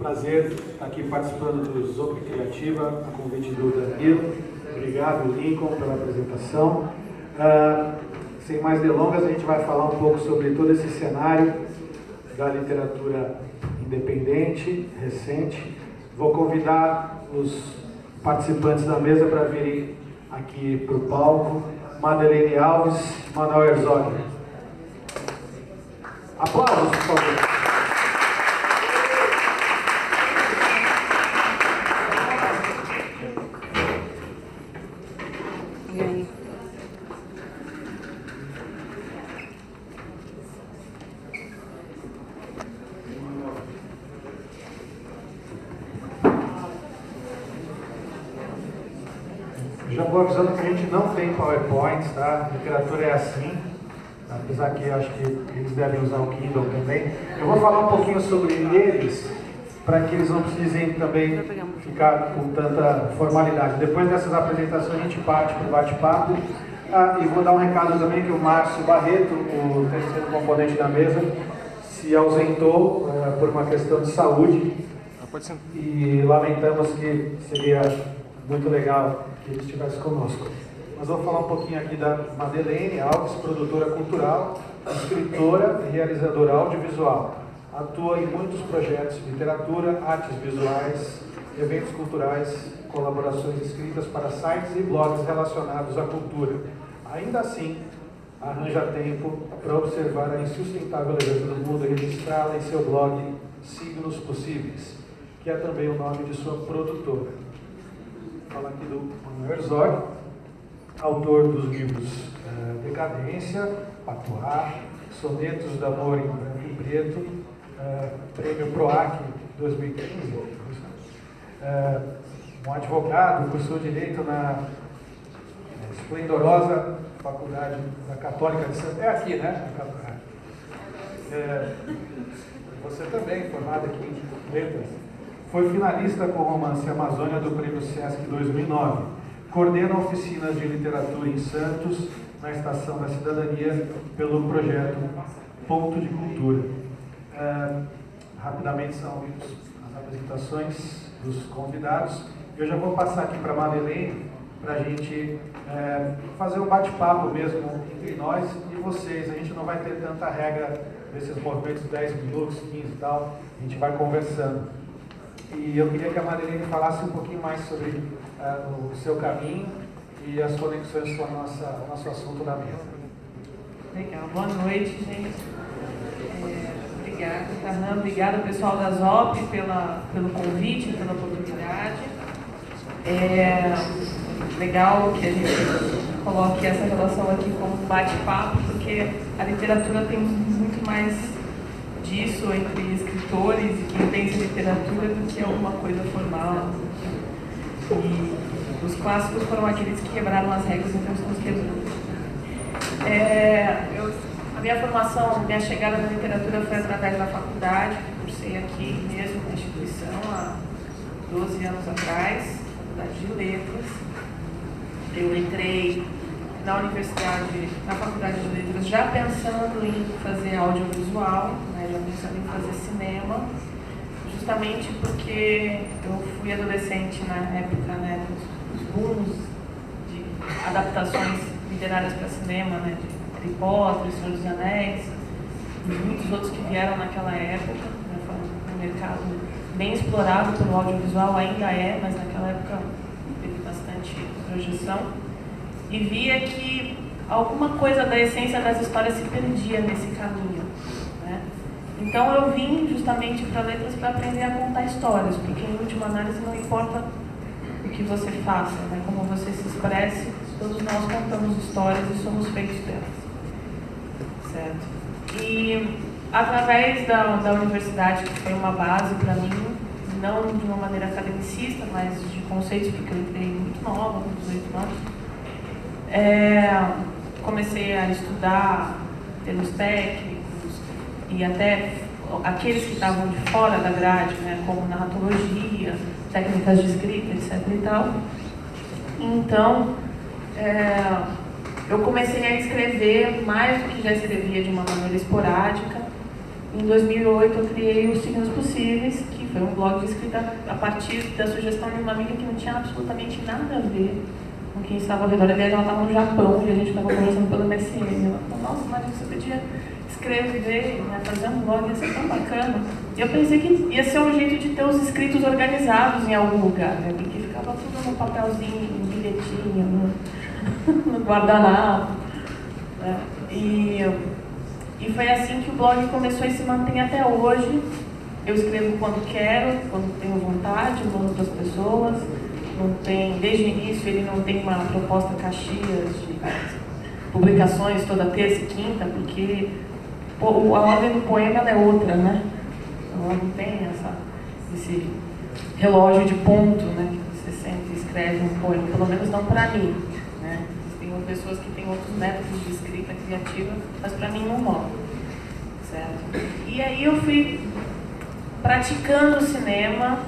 prazer estar aqui participando do Zop Criativa, a convite do Danilo. Obrigado, Lincoln, pela apresentação. Sem mais delongas, a gente vai falar um pouco sobre todo esse cenário da literatura independente, recente. Vou convidar os participantes da mesa para virem aqui para o palco. Madeleine Alves, Manuel Herzog. Aplausos, por favor. Já vou avisando que a gente não tem PowerPoints, tá? A literatura é assim, apesar que acho que eles devem usar o Kindle também. Eu vou falar um pouquinho sobre eles, para que eles não precisem também ficar com tanta formalidade. Depois dessas apresentações a gente parte para o bate-papo. E vou dar um recado também que o Márcio Barreto, o terceiro componente da mesa, se ausentou por uma questão de saúde. E lamentamos que seria muito legal que ele estivesse conosco. Mas vou falar um pouquinho aqui da Madeleine Alves, produtora cultural, escritora e realizadora audiovisual. Atua em muitos projetos de literatura, artes visuais, eventos culturais, colaborações escritas para sites e blogs relacionados à cultura. Ainda assim, arranja tempo para observar a insustentável leveza do mundo e registrá-la em seu blog Signos Possíveis, que é também o nome de sua produtora. Vou falar aqui do Manuel Herzog, autor dos livros Decadência, Patuá, Sonetos de Amor em Branco e Preto, Prêmio PROAC 2015. Um advogado, cursou Direito na esplendorosa Faculdade da Católica de Santa... É aqui, né? Você também, formado aqui em Letras. Foi finalista com o romance Amazônia do Prêmio Sesc 2009. Coordena oficinas de literatura em Santos, na Estação da Cidadania, pelo projeto Ponto de Cultura. Rapidamente são as apresentações dos convidados. Eu já vou passar aqui para a Madeleine, para a gente fazer um bate-papo mesmo entre nós e vocês. A gente não vai ter tanta regra desses movimentos, 10 minutos, 15 e tal. A gente vai conversando. E eu queria que a Madeleine falasse um pouquinho mais sobre o seu caminho e as conexões com o nosso assunto da mesa. Legal, boa noite, gente. Obrigada, Fernando. Obrigada, pessoal da ZOP, pelo convite, pela oportunidade. Legal que a gente coloque essa relação aqui como um bate-papo, porque a literatura tem muito mais disso entre escritores e quem pensa em literatura do que alguma coisa formal. E os clássicos foram aqueles que quebraram as regras, então estamos quebrando. A minha formação, minha chegada na literatura foi através da faculdade, cursei aqui mesmo na instituição há 12 anos atrás, Faculdade de Letras. Eu entrei na universidade, na Faculdade de Letras, já pensando em fazer audiovisual, né, já pensando em fazer cinema, justamente porque eu fui adolescente na época, né, dos booms de adaptações literárias para cinema, né, de Harry Potter, Senhor dos Anéis, e muitos outros que vieram naquela época, né, foi um mercado bem explorado pelo audiovisual, ainda é, mas naquela época teve bastante projeção. E via que alguma coisa da essência das histórias se perdia nesse caminho, né? Então eu vim justamente para Letras para aprender a contar histórias, porque em última análise não importa o que você faça, né? Como você se expresse, todos nós contamos histórias e somos feitos delas, certo? E através da universidade, que foi uma base para mim, não de uma maneira academicista, mas de conceitos, porque eu entrei muito nova, com 18 anos, comecei a estudar termos técnicos e até aqueles que estavam de fora da grade, né, como narratologia, técnicas de escrita, etc. e tal. Então, eu comecei a escrever mais do que já escrevia de uma maneira esporádica Em 2008 eu criei o Signos Possíveis, que foi um blog de escrita a partir da sugestão de uma amiga que não tinha absolutamente nada a ver com quem estava ao redor. Aliás, ela estava no Japão e a gente estava conversando pelo MSN. Ela falou, nossa, mas você podia escrever, né, fazer um blog, ia ser tão bacana. E eu pensei que ia ser um jeito de ter os escritos organizados em algum lugar, né, porque ficava tudo no papelzinho, no bilhetinho, no guardanapo. Né, e foi assim que o blog começou e se mantém até hoje. Eu escrevo quando quero, quando tenho vontade, mando para as pessoas. Não tem, desde o início ele não tem uma proposta Caxias de publicações toda terça e quinta, porque a ordem do poema é outra, né? Então, ela não tem esse relógio de ponto, né? Que você sempre escreve um poema, pelo menos não para mim, né? Tem pessoas que têm outros métodos de escrita criativa, mas para mim não rola, certo? E aí eu fui praticando cinema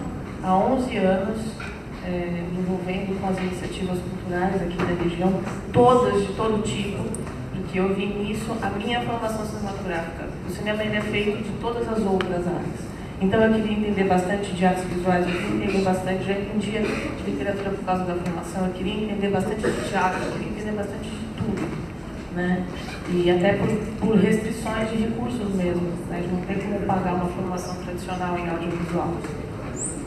há 11 anos, envolvendo com as iniciativas culturais aqui da região, todas, de todo tipo, porque eu vi nisso a minha formação cinematográfica. O cinema ainda é feito de todas as outras áreas. Então eu queria entender bastante de artes visuais, eu queria entender bastante, já entendia de literatura por causa da formação, eu queria entender bastante de teatro, eu queria entender bastante de tudo, né? E até por restrições de recursos mesmo, né? Não tem como pagar uma formação tradicional em audiovisual.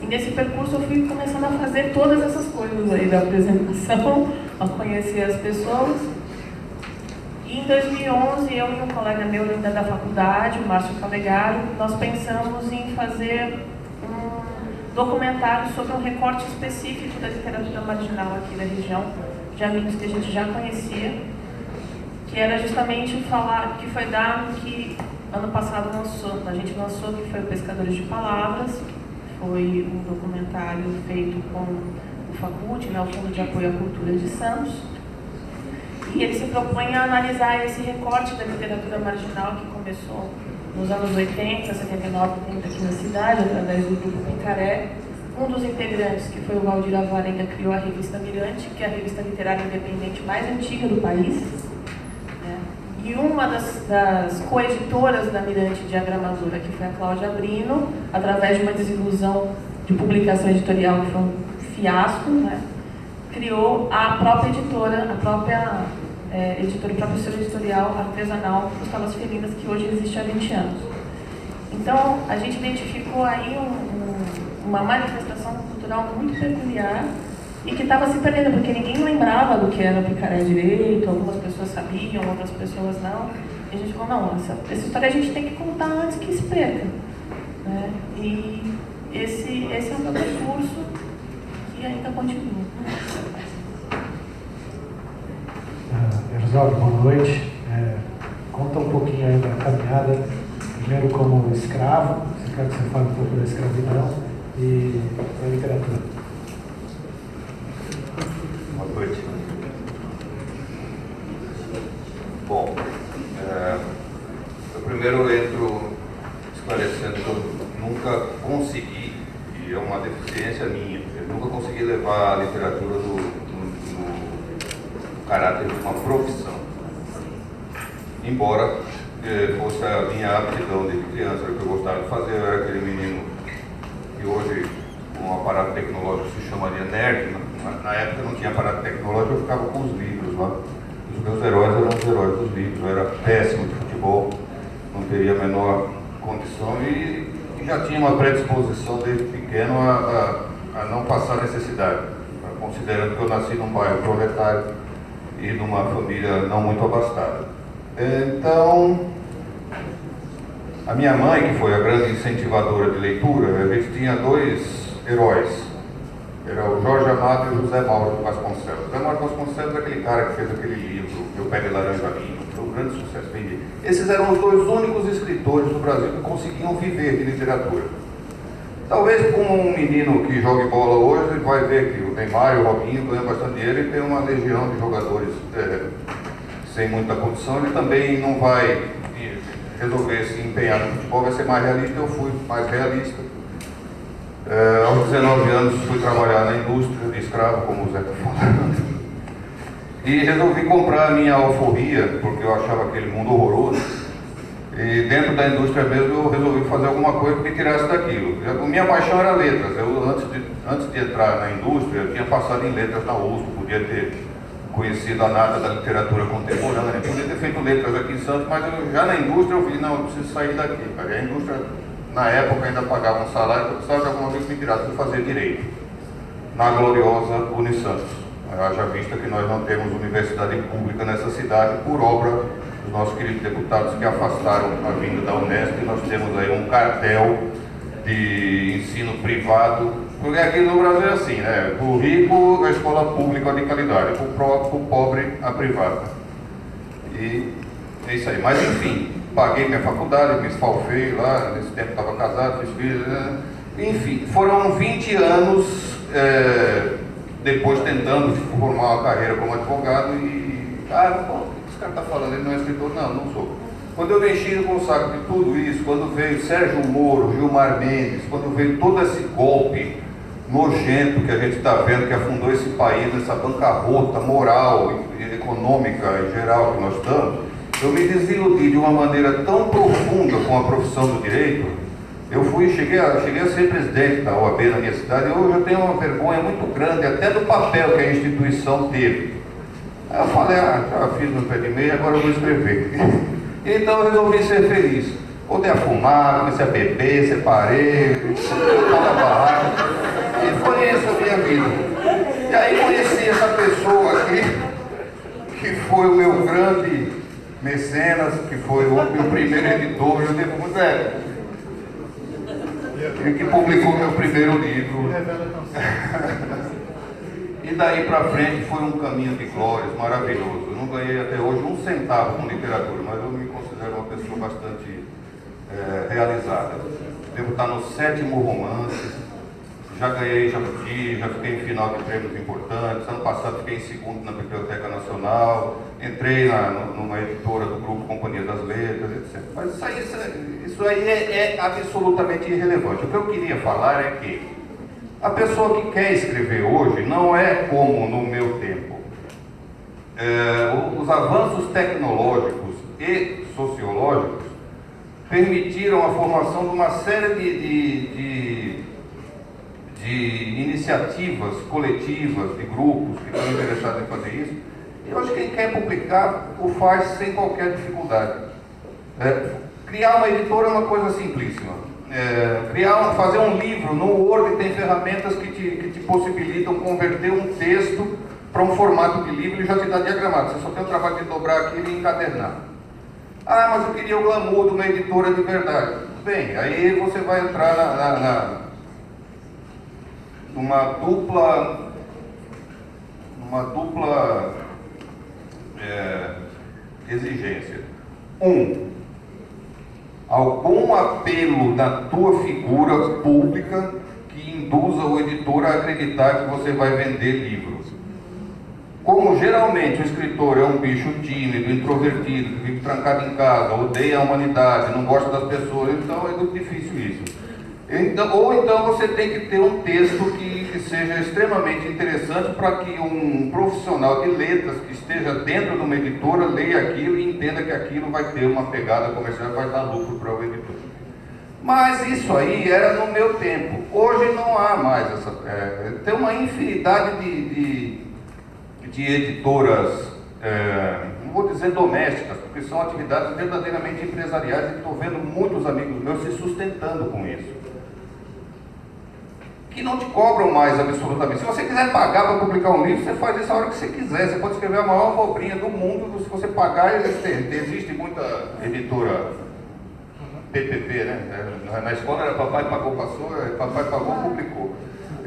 E nesse percurso eu fui começando a fazer todas essas coisas aí da apresentação, a conhecer as pessoas. E em 2011, eu e um colega meu ainda da faculdade, o Márcio Calegaro, nós pensamos em fazer um documentário sobre um recorte específico da literatura marginal aqui da região, de amigos que a gente já conhecia, que era justamente falar, que foi dado que ano passado a gente lançou, que foi o Pescadores de Palavras. Foi um documentário feito com o FACUT, né, o Fundo de Apoio à Cultura de Santos. E ele se propõe a analisar esse recorte da literatura marginal que começou nos anos 80, 79, 80 aqui na cidade, através do Grupo Picaré. Um dos integrantes, que foi o Valdir Alvarenga, criou a revista Mirante, que é a revista literária independente mais antiga do país. Né? E uma das coeditoras da Mirante Diagramadora, que foi a Cláudia Brino, através de uma desilusão de publicação editorial que foi um fiasco, né? Criou a própria editora, a própria selo editorial artesanal Costelas Felinas, que hoje existe há 20 anos. Então, a gente identificou aí uma manifestação cultural muito peculiar e que estava se perdendo, porque ninguém lembrava do que era o Picaré direito, algumas pessoas sabiam, outras pessoas não. E a gente falou, não, essa história a gente tem que contar antes que se perca. Né? E esse é o meu percurso que ainda continua. Erzog, boa noite. Conta um pouquinho aí da caminhada, primeiro como escravo, se quer que você fale um pouco da escravidão e da literatura. Boa noite. Bom, eu primeiro entro esclarecendo que eu nunca consegui, e é uma deficiência minha, eu nunca consegui levar a literatura no caráter de uma profissão. Embora fosse a minha aptidão desde criança, o que eu gostava de fazer, eu era aquele menino que hoje, com um aparato tecnológico, se chamaria nerd. Na época não tinha aparato tecnológico, eu ficava com os livros lá. Os meus heróis eram os heróis dos livros. Eu era péssimo de futebol, não teria a menor condição e já tinha uma predisposição desde pequeno a não passar necessidade, considerando que eu nasci num bairro proletário e numa família não muito abastada. Então, a minha mãe, que foi a grande incentivadora de leitura, a gente tinha dois heróis. Era o Jorge Amado e o José Mauro de Vasconcelos. José Mauro de Vasconcelos é aquele cara que fez aquele livro, Meu Pé de Laranja Vinho, foi um grande sucesso. Esses eram os dois únicos escritores do Brasil que conseguiam viver de literatura. Talvez como um menino que jogue bola hoje, ele vai ver que o Neymar e o Robinho ganham bastante dinheiro e tem uma legião de jogadores sem muita condição. Ele também não vai resolver se empenhar no futebol, vai ser mais realista. Eu fui mais realista. Aos 19 anos fui trabalhar na indústria de escravo, como o Zé está falando. E resolvi comprar a minha alforria, porque eu achava aquele mundo horroroso. E dentro da indústria mesmo eu resolvi fazer alguma coisa que me tirasse daquilo. Minha paixão era letras. Antes de entrar na indústria, eu tinha passado em letras na USP, podia ter conhecido a nada da literatura contemporânea, podia ter feito letras aqui em Santos, mas já na indústria eu vi, não, eu preciso sair daqui, cara. E a indústria, na época, ainda pagava um salário, eu precisava de alguma coisa que me tirasse de fazer direito, na gloriosa Unisantos. Haja vista que nós não temos universidade pública nessa cidade por obra dos nossos queridos deputados que afastaram a vinda da Unesp, e nós temos aí um cartel de ensino privado, porque aqui no Brasil é assim, né? Para o rico, a escola pública de qualidade, para o pobre, a privada. E é isso aí. Mas enfim, paguei minha faculdade, me esfalfei lá, nesse tempo estava casado, fiz filhos, né? Enfim, foram 20 anos depois tentando formar uma carreira como advogado e... bom, o que esse cara está falando? Ele não é escritor? Não, não sou. Quando eu mexi com o saco de tudo isso, quando veio Sérgio Moro, Gilmar Mendes, quando veio todo esse golpe nojento que a gente está vendo, que afundou esse país nessa bancarrota moral e econômica em geral que nós estamos, eu me desiludi de uma maneira tão profunda com a profissão do direito. Eu cheguei a ser presidente da OAB na minha cidade, e hoje eu tenho uma vergonha muito grande, até do papel que a instituição teve. Aí eu falei, já fiz meu pé de meia, agora eu vou escrever. Então eu resolvi ser feliz. Voltei a fumar, comecei a beber, separei, toda a barraca. E foi essa a minha vida. E aí conheci essa pessoa aqui, que foi o meu grande mecenas, que foi o meu primeiro editor, eu devo muito ele que publicou meu primeiro livro. E daí para frente foi um caminho de glórias maravilhoso. Eu não ganhei até hoje um centavo com literatura, mas eu me considero uma pessoa bastante realizada. Devo estar no 7º romance, já ganhei Jabuti, já fiquei em final de prêmios importantes. Ano passado fiquei em segundo na Biblioteca Nacional, entrei numa editora do Grupo Companhia das Letras, etc. Mas isso aí é absolutamente irrelevante. O que eu queria falar é que a pessoa que quer escrever hoje não é como no meu tempo. Os avanços tecnológicos e sociológicos permitiram a formação de uma série de iniciativas coletivas, de grupos que estão interessados em fazer isso. E hoje quem quer publicar o faz sem qualquer dificuldade. Criar uma editora é uma coisa simplíssima. Fazer um livro no Word tem ferramentas que te possibilitam converter um texto para um formato de livro e já te dá diagramado. Você só tem o trabalho de dobrar aquilo e encadernar. Mas eu queria o glamour de uma editora de verdade. Bem, aí você vai entrar numa dupla exigência. Algum apelo na tua figura pública que induza o editor a acreditar que você vai vender livros. Como geralmente o escritor é um bicho tímido, introvertido, que vive trancado em casa, odeia a humanidade, não gosta das pessoas, então é muito difícil isso. Ou então você tem que ter um texto que seja extremamente interessante para que um profissional de letras que esteja dentro de uma editora leia aquilo e entenda que aquilo vai ter uma pegada comercial, vai dar lucro para o editor. Mas isso aí era no meu tempo. Hoje não há mais tem uma infinidade de editoras, não vou dizer domésticas, porque são atividades verdadeiramente empresariais, e estou vendo muitos amigos meus se sustentando com isso, que não te cobram mais absolutamente. Se você quiser pagar para publicar um livro, você faz isso a hora que você quiser. Você pode escrever a maior abobrinha do mundo, se você pagar, existe muita editora PPP, né? Na escola era papai pagou, passou, papai pagou, publicou.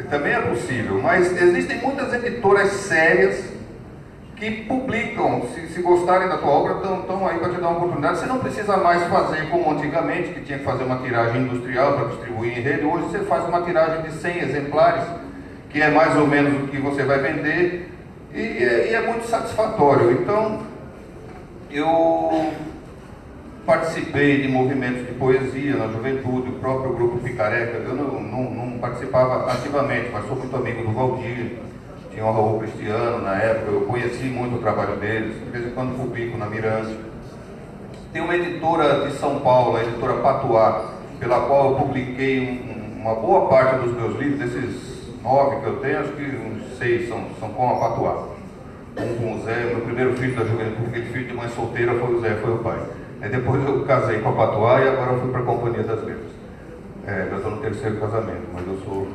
Também é possível, mas existem muitas editoras sérias que publicam, se gostarem da tua obra, estão aí para te dar uma oportunidade. Você não precisa mais fazer como antigamente, que tinha que fazer uma tiragem industrial para distribuir em rede. Hoje você faz uma tiragem de 100 exemplares, que é mais ou menos o que você vai vender, e é muito satisfatório. Então, eu participei de movimentos de poesia na juventude, o próprio Grupo Picareca. Eu não participava ativamente, mas sou muito amigo do Valdir. Tinha o Raul Cristiano na época, eu conheci muito o trabalho deles, de vez em quando publico na Mirante. Tem uma editora de São Paulo, a editora Patuá, pela qual eu publiquei uma boa parte dos meus livros, desses 9 que eu tenho, acho que uns 6 são com a Patuá. Um com o Zé, meu primeiro filho da juventude, porque filho de mãe solteira foi o Zé, foi o pai. Aí depois eu casei com a Patuá e agora eu fui para a Companhia das Letras. Eu estou no 3º casamento, mas eu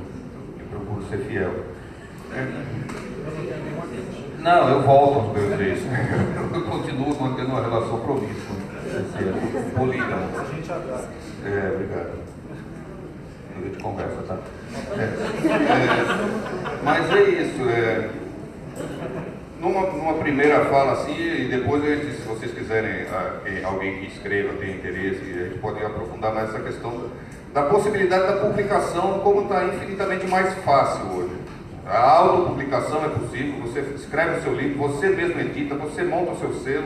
procuro ser fiel. Não, eu volto aos meus ex. Eu continuo mantendo uma relação promíscua. Polígamo. Obrigado. A gente conversa, tá? Mas é isso. Numa primeira fala assim, e depois, se vocês quiserem, alguém que escreva, tem interesse, a gente pode aprofundar mais essa questão da possibilidade da publicação, como está infinitamente mais fácil hoje. A autopublicação é possível, você escreve o seu livro, você mesmo edita, você monta o seu selo,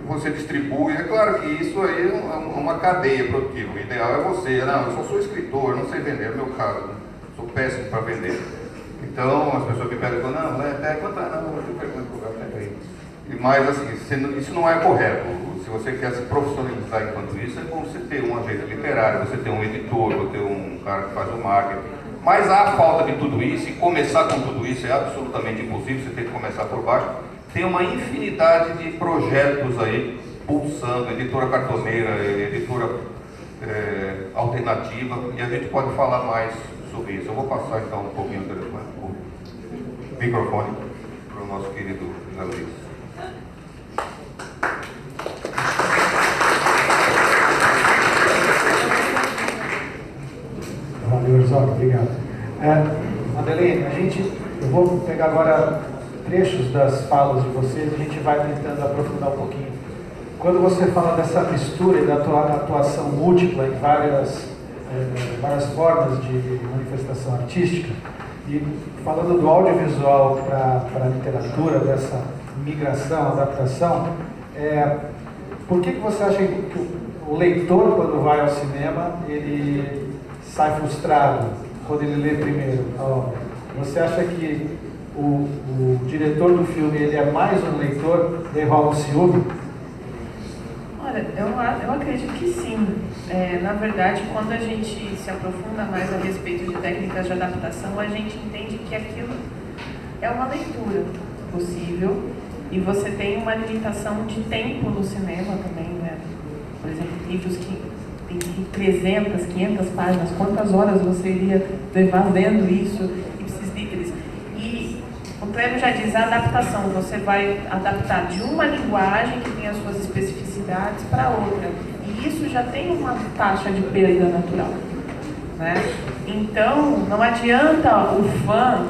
você distribui. É claro que isso aí é uma cadeia produtiva. O ideal é você, não, eu só sou escritor, não sei vender, é o meu caso, sou péssimo para vender. Então as pessoas me pedem, não, quanto não, eu pergunto para o lugar, mas assim, isso não é correto. Se você quer se profissionalizar enquanto isso, é bom você ter uma agência literária, você ter um editor, você ter um cara que faz o marketing. Mas há falta de tudo isso, e começar com tudo isso é absolutamente impossível, você tem que começar por baixo. Tem uma infinidade de projetos aí pulsando, editora cartoneira, editora alternativa, e a gente pode falar mais sobre isso. Eu vou passar então um pouquinho o microfone para o nosso querido José Luiz. Valeu, Osório, obrigado. Madeleine, eu vou pegar agora trechos das falas de vocês e a gente vai tentando aprofundar um pouquinho. Quando você fala dessa mistura e da atuação múltipla em várias formas de manifestação artística, e falando do audiovisual para a literatura, dessa migração, adaptação, por que você acha que o leitor, quando vai ao cinema, ele sai frustrado quando ele lê primeiro a obra? Você acha que o diretor do filme ele é mais um leitor e rola um ciúme? Olha, eu acredito que sim. Na verdade, quando a gente se aprofunda mais a respeito de técnicas de adaptação, a gente entende que aquilo é uma leitura possível e você tem uma limitação de tempo no cinema também, né? Por exemplo, livros que tem 300, 500 páginas, quantas horas você iria levar vendo isso, ipsis literis? E o Cleber já diz a adaptação, você vai adaptar de uma linguagem que tem as suas especificidades para outra. E isso já tem uma taxa de perda natural, né? Então, não adianta o fã,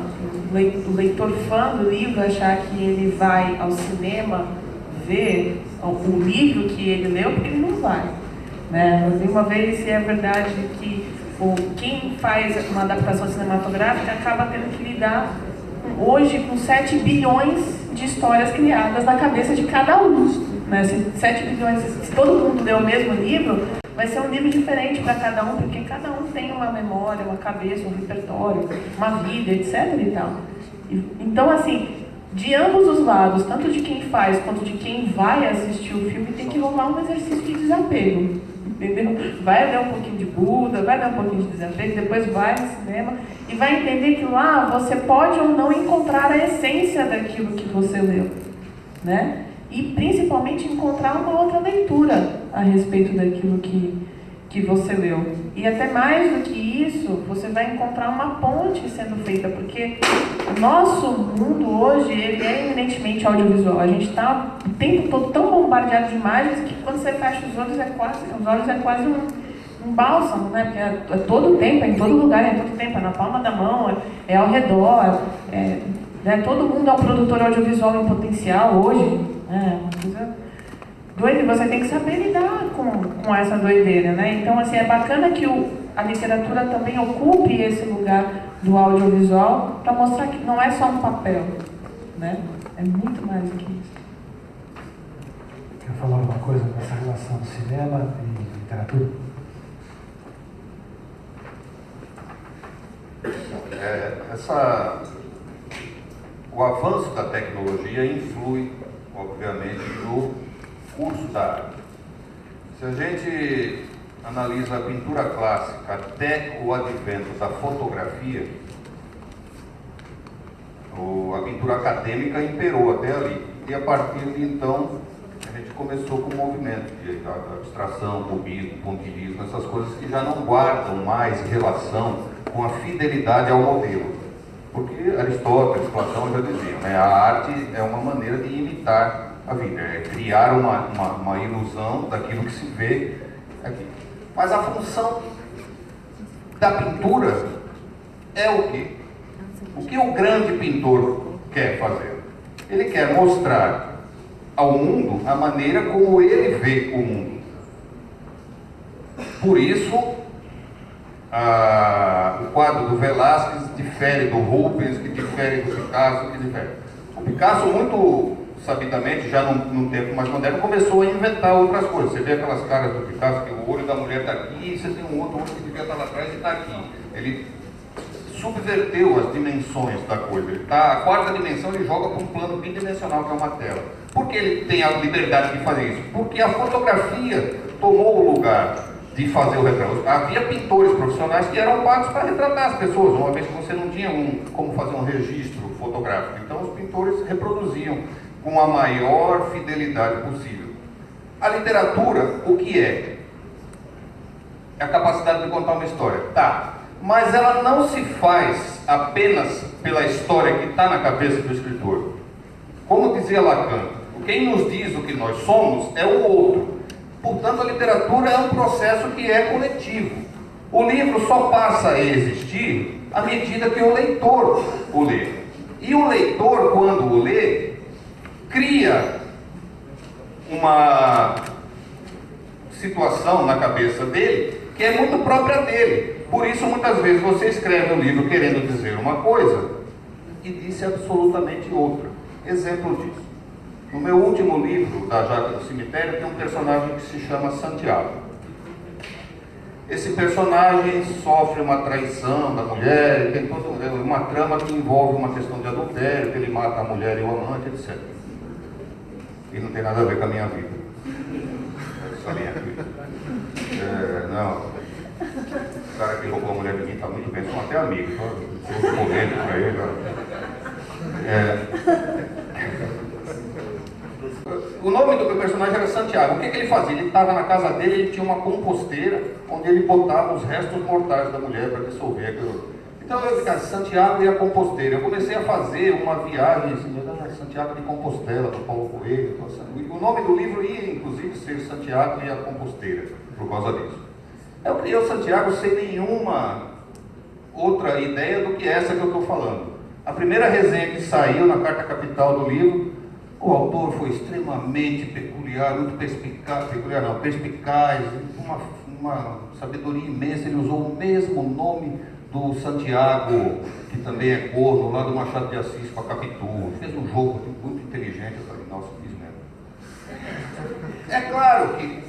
o leitor fã do livro achar que ele vai ao cinema ver o livro que ele leu, porque ele não vai, né? Eu vi uma vez se é verdade que quem faz uma adaptação cinematográfica acaba tendo que lidar hoje com 7 bilhões de histórias criadas na cabeça de cada um, né? Se 7 bilhões, se todo mundo ler o mesmo livro, vai ser um livro diferente para cada um, porque cada um tem uma memória, uma cabeça, um repertório, uma vida, etc. e tal. Então, assim, de ambos os lados, tanto de quem faz quanto de quem vai assistir o filme, tem que rolar um exercício de desapego, entendeu? Vai ler um pouquinho de Buda, vai ler um pouquinho de desapego, depois vai no cinema e vai entender que lá você pode ou não encontrar a essência daquilo que você leu, né? E principalmente encontrar uma outra leitura a respeito daquilo que você leu. E até mais do que isso, você vai encontrar uma ponte sendo feita, porque o nosso mundo hoje, ele é eminentemente audiovisual. A gente está o tempo todo tão bombardeado de imagens que quando você fecha os olhos é quase um bálsamo, né? Porque é todo o tempo, é em todo lugar, é todo tempo, é na palma da mão, é ao redor, né? Todo mundo é um produtor audiovisual em potencial hoje. Uma coisa doida, e você tem que saber lidar com essa doideira, né? Então, assim, é bacana que a literatura também ocupe esse lugar do audiovisual para mostrar que não é só um papel, né? É muito mais do que isso. Quer falar alguma coisa dessa relação do cinema e literatura? O avanço da tecnologia influi, obviamente, no curso da arte. Se a gente analisa a pintura clássica até o advento da fotografia, a pintura acadêmica imperou até ali. E a partir de então, a gente começou com o movimento de abstração, cubismo, pontilhismo, essas coisas que já não guardam mais relação com a fidelidade ao modelo. Porque Aristóteles, Platão já diziam, né? A arte é uma maneira de imitar a vida, é criar uma ilusão daquilo que se vê aqui. Mas a função da pintura é o quê? O que o grande pintor quer fazer? Ele quer mostrar ao mundo a maneira como ele vê o mundo. Por isso, o quadro do Velázquez difere do Rubens, que difere do Picasso, que difere. O Picasso, muito sabidamente, já num tempo mais moderno, começou a inventar outras coisas. Você vê aquelas caras do Picasso, que o olho da mulher está aqui, e você tem um outro que devia estar lá atrás e está aqui. Ele subverteu as dimensões da coisa. A quarta dimensão ele joga para um plano bidimensional, que é uma tela. Por que ele tem a liberdade de fazer isso? Porque a fotografia tomou o lugar de fazer o retrato. Havia pintores profissionais que eram pagos para retratar as pessoas, uma vez que você não tinha como fazer um registro fotográfico. Então os pintores reproduziam com a maior fidelidade possível. A literatura, o que é? É a capacidade de contar uma história. Tá. Mas ela não se faz apenas pela história que está na cabeça do escritor. Como dizia Lacan, quem nos diz o que nós somos é o outro. Portanto, a literatura é um processo que é coletivo. O livro só passa a existir à medida que o leitor o lê. E o leitor, quando o lê, cria uma situação na cabeça dele que é muito própria dele. Por isso, muitas vezes, você escreve um livro querendo dizer uma coisa e disse absolutamente outra. Exemplo disso. No meu último livro, Da Jaca do Cemitério, tem um personagem que se chama Santiago. Esse personagem sofre uma traição da mulher, tem toda uma trama que envolve uma questão de adultério, que ele mata a mulher e o amante, etc. E não tem nada a ver com a minha vida. É só a minha vida. Não. O cara que roubou a mulher de mim está muito bem, somos até amigos. Estou correndo para ele. O nome do meu personagem era Santiago. O que ele fazia? Ele estava na casa dele, ele tinha uma composteira onde ele botava os restos mortais da mulher para dissolver aquilo. Então eu ficava Santiago e a composteira. Eu comecei a fazer uma viagem assim, Santiago de Compostela, do Paulo Coelho. O nome do livro ia inclusive ser Santiago e a Composteira, por causa disso. Eu criei o Santiago sem nenhuma outra ideia do que essa que eu estou falando. A primeira resenha que saiu na carta capital do livro, o autor foi extremamente peculiar, muito perspicaz, uma sabedoria imensa. Ele usou o mesmo nome do Santiago, que também é corno, lá do Machado de Assis com a Capitu. Fez um jogo muito inteligente. Eu falei, nossa, fiz mesmo. É claro que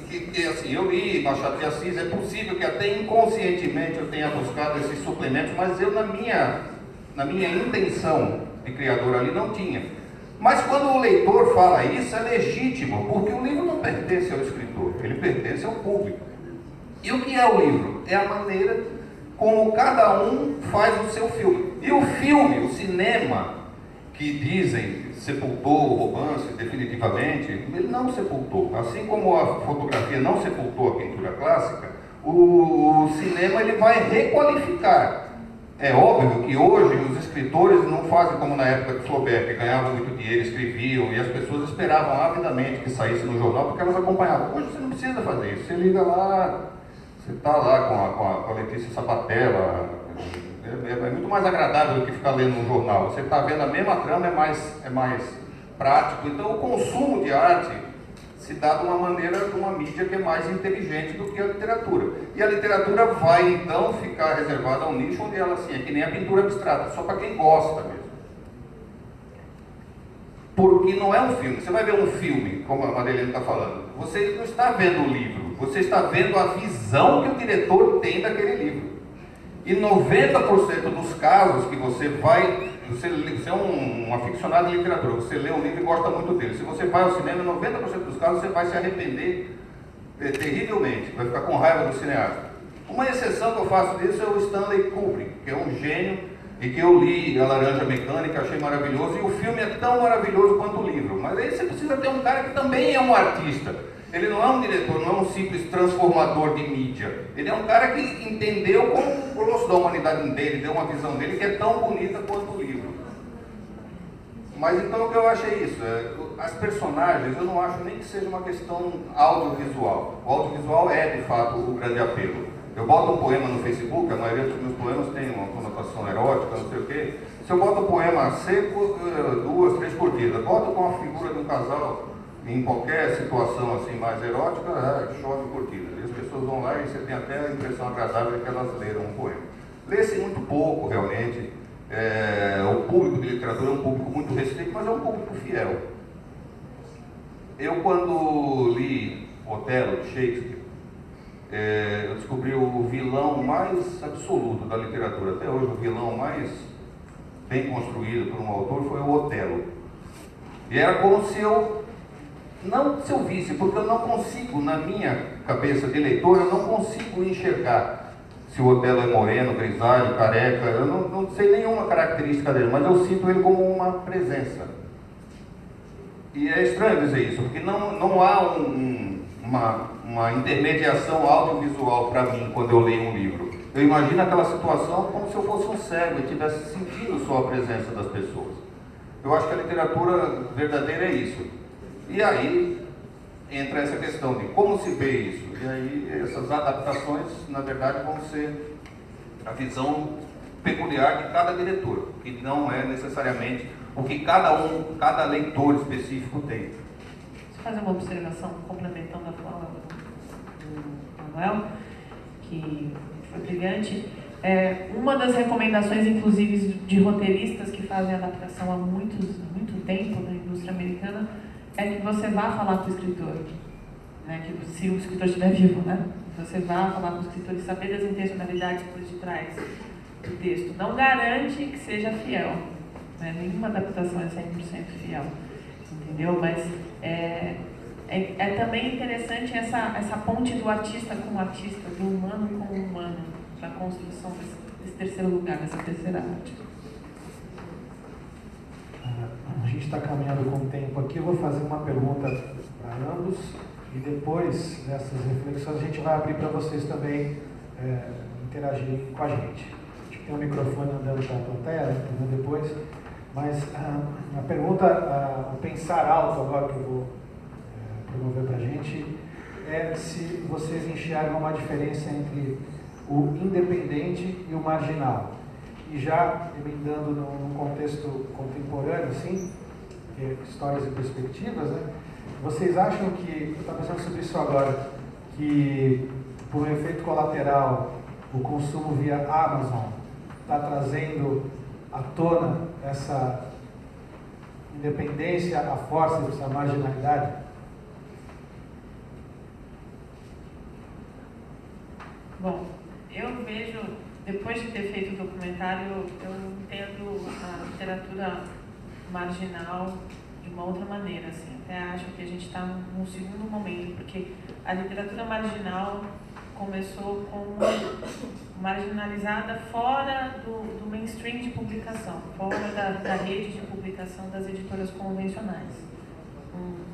assim, eu li Machado de Assis, é possível que até inconscientemente eu tenha buscado esses suplementos, mas eu na minha intenção de criador ali não tinha. Mas quando o leitor fala isso, é legítimo, porque o livro não pertence ao escritor, ele pertence ao público. E o que é o livro? É a maneira como cada um faz o seu filme. E o filme, o cinema, que dizem sepultou o romance definitivamente, ele não sepultou. Assim como a fotografia não sepultou a pintura clássica, o cinema ele vai requalificar. É óbvio que hoje os escritores não fazem como na época de Flaubert, que ganhavam muito dinheiro, escreviam, e as pessoas esperavam avidamente que saísse no jornal, porque elas acompanhavam. Hoje você não precisa fazer isso, você liga lá, você está lá com a Letícia Sabatella, é muito mais agradável do que ficar lendo um jornal. Você está vendo a mesma trama, é mais prático. Então o consumo de arte se dá de uma maneira, de uma mídia que é mais inteligente do que a literatura. E a literatura vai, então, ficar reservada a um nicho onde ela, assim, é que nem a pintura abstrata, só para quem gosta mesmo. Porque não é um filme. Você vai ver um filme, como a Marilene está falando, você não está vendo o livro, você está vendo a visão que o diretor tem daquele livro. E 90% dos casos que você vai... Você é um aficionado de literatura, você lê um livro e gosta muito dele. Se você vai ao cinema, 90% dos casos você vai se arrepender terrivelmente, vai ficar com raiva do cineasta. Uma exceção que eu faço disso é o Stanley Kubrick, que é um gênio, e que eu li A Laranja Mecânica, achei maravilhoso, e o filme é tão maravilhoso quanto o livro. Mas aí você precisa ter um cara que também é um artista. Ele não é um diretor, não é um simples transformador de mídia. Ele é um cara que entendeu como o grosso da humanidade dele, deu uma visão dele que é tão bonita quanto o livro. Mas então o que eu acho é isso, as personagens eu não acho nem que seja uma questão audiovisual. O audiovisual é de fato o grande apelo. Eu boto um poema no Facebook, a maioria dos meus poemas tem uma conotação erótica, não sei o quê. Se eu boto um poema seco, 2, 3 curtidas, boto com a figura de um casal em qualquer situação assim mais erótica, chove curtida. E as pessoas vão lá e você tem até a impressão agradável de que elas leram um poema. Lê-se muito pouco realmente. O público de literatura é um público muito restrito, mas é um público fiel. Eu, quando li Otelo, de Shakespeare, eu descobri o vilão mais absoluto da literatura. Até hoje, o vilão mais bem construído por um autor foi o Otelo. E era como se eu visse, porque eu não consigo, na minha cabeça de leitor, eu não consigo enxergar se o Otelo é moreno, grisalho, careca, eu não sei nenhuma característica dele, mas eu sinto ele como uma presença. E é estranho dizer isso, porque não há uma intermediação audiovisual para mim quando eu leio um livro. Eu imagino aquela situação como se eu fosse um cego e estivesse sentindo só a presença das pessoas. Eu acho que a literatura verdadeira é isso. E aí entra essa questão de como se vê isso. E aí essas adaptações, na verdade, vão ser a visão peculiar de cada diretor, que não é necessariamente o que cada leitor específico tem. Deixa eu fazer uma observação complementando a fala do Manuel, que foi brilhante. Uma das recomendações, inclusive, de roteiristas que fazem adaptação há muito tempo na indústria americana, é que você vá falar com o escritor, né? Que se o escritor estiver vivo, né? Você vá falar com o escritor e saber das intencionalidades por detrás do texto. Não garante que seja fiel, né? Nenhuma adaptação é 100% fiel, entendeu? Mas é também interessante essa ponte do artista com o artista, do humano com o humano, para a construção desse terceiro lugar, dessa terceira arte. A gente está caminhando com o tempo aqui, eu vou fazer uma pergunta para ambos e depois dessas reflexões a gente vai abrir para vocês também interagirem com a gente. A gente tem um microfone andando para a plateia, entendeu? Depois, mas a pergunta, o pensar alto agora que eu vou promover para a gente é se vocês enxergam uma diferença entre o independente e o marginal. E já emendando num contexto contemporâneo, assim, histórias e perspectivas, né? Vocês acham que, eu estava pensando sobre isso agora, que por um efeito colateral, o consumo via Amazon está trazendo à tona essa independência, a força, essa marginalidade? Bom, eu vejo, depois de ter feito o documentário, eu entendo a literatura marginal de uma outra maneira, assim. Até acho que a gente está num segundo momento, porque a literatura marginal começou como marginalizada fora do mainstream de publicação, fora da rede de publicação das editoras convencionais.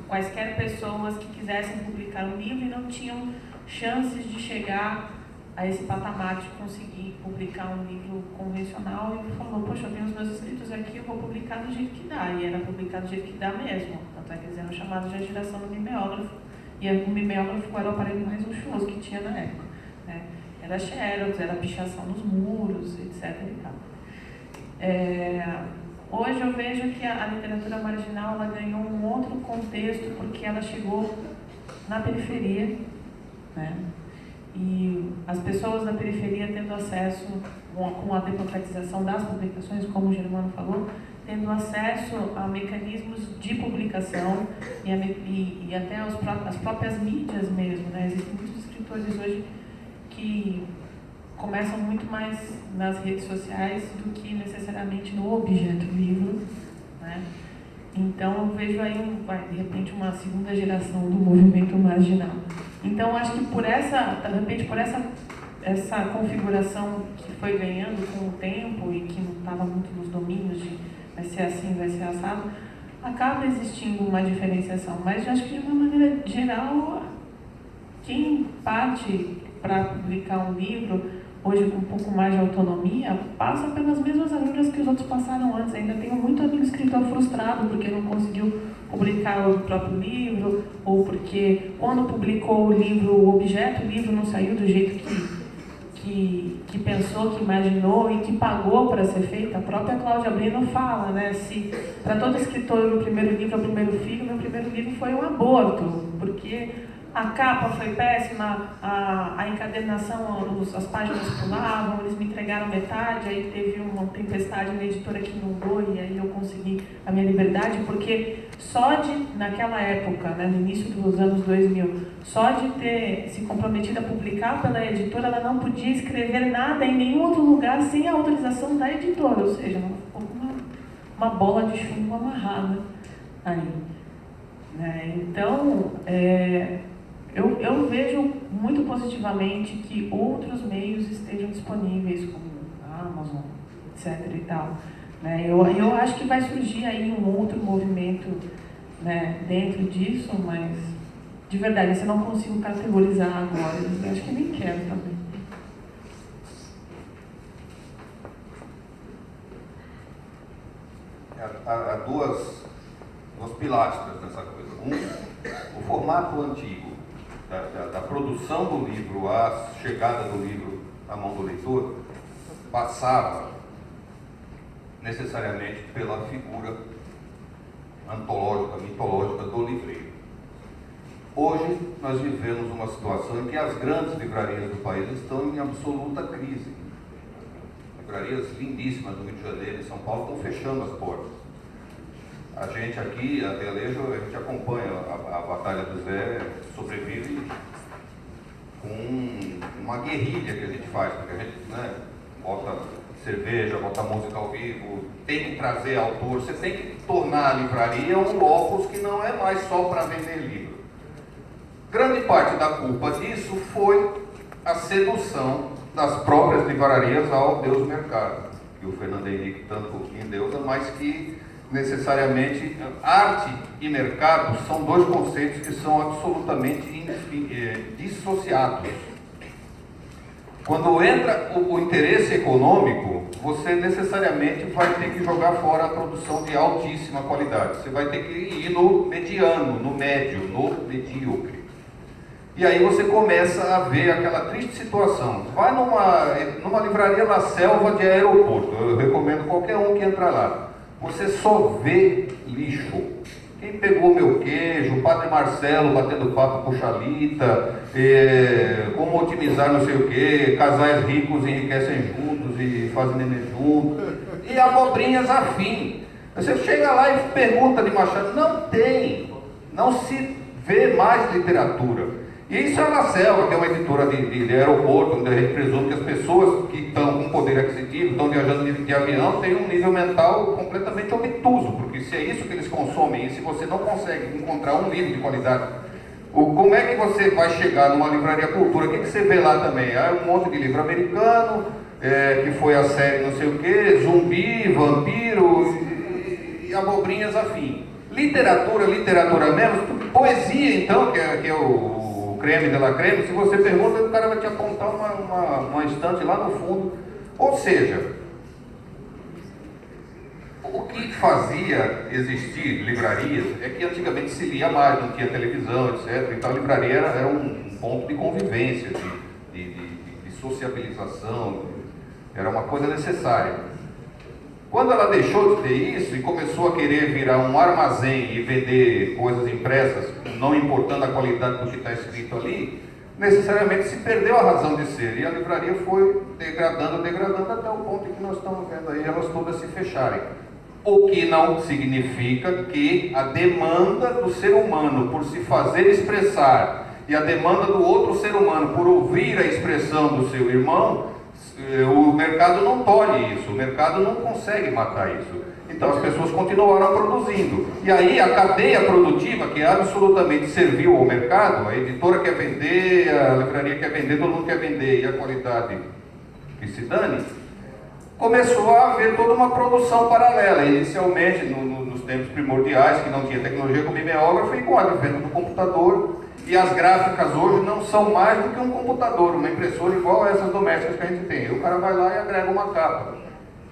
Quaisquer pessoas que quisessem publicar um livro e não tinham chances de chegar a esse patamar de conseguir publicar um livro convencional, e falou, poxa, eu tenho os meus escritos aqui, eu vou publicar do jeito que dá, e era publicado do jeito que dá mesmo, tanto é que eles eram chamados de a geração do mimeógrafo, e o mimeógrafo era o aparelho mais luxuoso que tinha na época, né? Era xerox, era pichação nos muros, etc. e tal. Hoje eu vejo que a literatura marginal ela ganhou um outro contexto, porque ela chegou na periferia, né? E as pessoas da periferia tendo acesso, com a democratização das publicações, como o Germano falou, tendo acesso a mecanismos de publicação e até as próprias mídias mesmo, né? Existem muitos escritores hoje que começam muito mais nas redes sociais do que necessariamente no objeto livro, né? Então eu vejo aí, de repente, uma segunda geração do movimento marginal. Então, acho que por essa, de repente, por essa configuração que foi ganhando com o tempo e que não estava muito nos domínios de vai ser assim, vai ser assado, acaba existindo uma diferenciação. Mas acho que de uma maneira geral, quem parte para publicar um livro hoje com um pouco mais de autonomia, passa pelas mesmas agruras que os outros passaram antes. Ainda tenho muito amigo escritor frustrado porque não conseguiu publicar o próprio livro, ou porque quando publicou o livro, o objeto, o livro não saiu do jeito que pensou, que imaginou e que pagou para ser feito. A própria Cláudia Brino fala, né, se para todo escritor o primeiro livro é o primeiro filho, meu primeiro livro foi um aborto, porque a capa foi péssima, a encadernação, as páginas pulavam, eles me entregaram metade, aí teve uma tempestade na editora que inundou e aí eu consegui a minha liberdade, porque só de, naquela época, né, no início dos anos 2000, só de ter se comprometido a publicar pela editora, ela não podia escrever nada em nenhum outro lugar sem a autorização da editora, ou seja, uma bola de chumbo amarrada aí. Então, eu vejo muito positivamente que outros meios estejam disponíveis, como a Amazon, etc. e tal. Eu acho que vai surgir aí um outro movimento, né, dentro disso, mas de verdade, eu não consigo categorizar agora. Eu acho que nem quero também. Há duas pilastras nessa coisa. O formato antigo, da produção do livro à chegada do livro à mão do leitor, passava necessariamente pela figura antológica, mitológica do livreiro. Hoje nós vivemos uma situação em que as grandes livrarias do país estão em absoluta crise. Livrarias lindíssimas do Rio de Janeiro e São Paulo estão fechando as portas. A gente aqui, a Delejo, a gente acompanha a Batalha do Zé, sobrevive com uma guerrilha que a gente faz, porque a gente, né, bota cerveja, bota música ao vivo, tem que trazer autor, você tem que tornar a livraria um locus que não é mais só para vender livro. Grande parte da culpa disso foi a sedução das próprias livrarias ao Deus Mercado, que o Fernando Henrique tanto endeusa, mas que necessariamente arte e mercado são dois conceitos que são absolutamente dissociados. Quando entra o interesse econômico, você necessariamente vai ter que jogar fora a produção de altíssima qualidade. Você vai ter que ir no mediano, no médio, no medíocre. E aí você começa a ver aquela triste situação. Vai numa livraria na selva de aeroporto, eu recomendo qualquer um que entra lá. Você só vê lixo. Quem pegou meu queijo, o Padre Marcelo batendo papo com Xalita, como otimizar não sei o quê, casais ricos enriquecem juntos e fazem neném juntos, e abobrinhas afim. Você chega lá e pergunta de Machado, não se vê mais literatura. E isso é a Selva, que é uma editora de aeroporto, onde a gente presume que as pessoas que estão com poder aquisitivo, estão viajando de avião, têm um nível mental completamente obtuso, porque se é isso que eles consomem, e se você não consegue encontrar um livro de qualidade, como é que você vai chegar numa livraria cultura? O que você vê lá também? Um monte de livro americano, que foi a série não sei o que, zumbi, vampiro e abobrinhas afim. Literatura menos, poesia então, que é o creme de la creme, se você pergunta, o cara vai te apontar uma estante lá no fundo. Ou seja, o que fazia existir livrarias é que antigamente se lia mais, não tinha televisão, etc. Então a livraria era um ponto de convivência, de sociabilização, era uma coisa necessária. Quando ela deixou de ter isso e começou a querer virar um armazém e vender coisas impressas, não importando a qualidade do que está escrito ali, necessariamente se perdeu a razão de ser. E a livraria foi degradando até o ponto em que nós estamos vendo aí elas todas se fecharem. O que não significa que a demanda do ser humano por se fazer expressar e a demanda do outro ser humano por ouvir a expressão do seu irmão o mercado não tolhe isso, o mercado não consegue matar isso. Então as pessoas continuaram produzindo. E aí a cadeia produtiva, que é absolutamente servil ao mercado, a editora quer vender, a livraria quer vender, todo mundo quer vender, e a qualidade que se dane, começou a haver toda uma produção paralela. Inicialmente, nos tempos primordiais, que não tinha tecnologia com mimeógrafo, e com o advento do computador. E as gráficas hoje não são mais do que um computador, uma impressora igual a essas domésticas que a gente tem. O cara vai lá e agrega uma capa.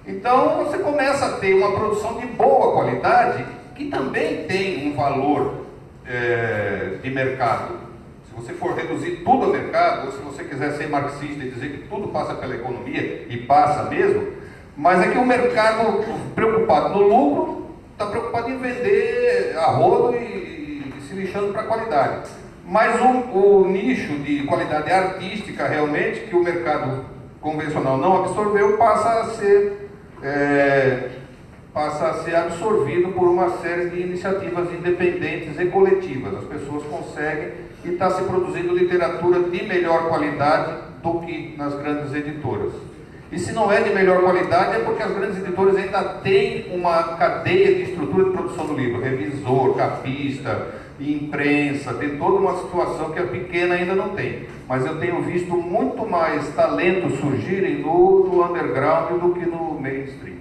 Então você começa a ter uma produção de boa qualidade, que também tem um valor de mercado. Se você for reduzir tudo a mercado, ou se você quiser ser marxista e dizer que tudo passa pela economia, e passa mesmo, mas é que o mercado, preocupado no lucro, está preocupado em vender a rodo e se lixando para a qualidade. Mas o nicho de qualidade artística, realmente, que o mercado convencional não absorveu, passa a ser absorvido por uma série de iniciativas independentes e coletivas. As pessoas conseguem, e está se produzindo literatura de melhor qualidade do que nas grandes editoras. E se não é de melhor qualidade, é porque as grandes editoras ainda têm uma cadeia de estrutura de produção do livro, revisor, capista, imprensa, tem toda uma situação que a pequena ainda não tem. Mas eu tenho visto muito mais talentos surgirem no underground do que no mainstream.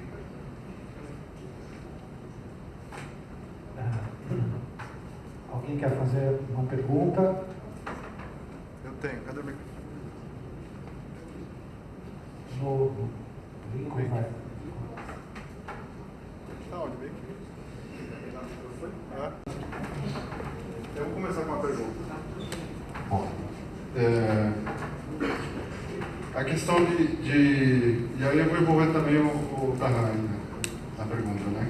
Alguém quer fazer uma pergunta? Eu tenho, cadê o microfone? No link, vai. Tá onde, Vic? Eu vou começar com uma pergunta. A questão e aí eu vou envolver também o Tarrain na pergunta, né?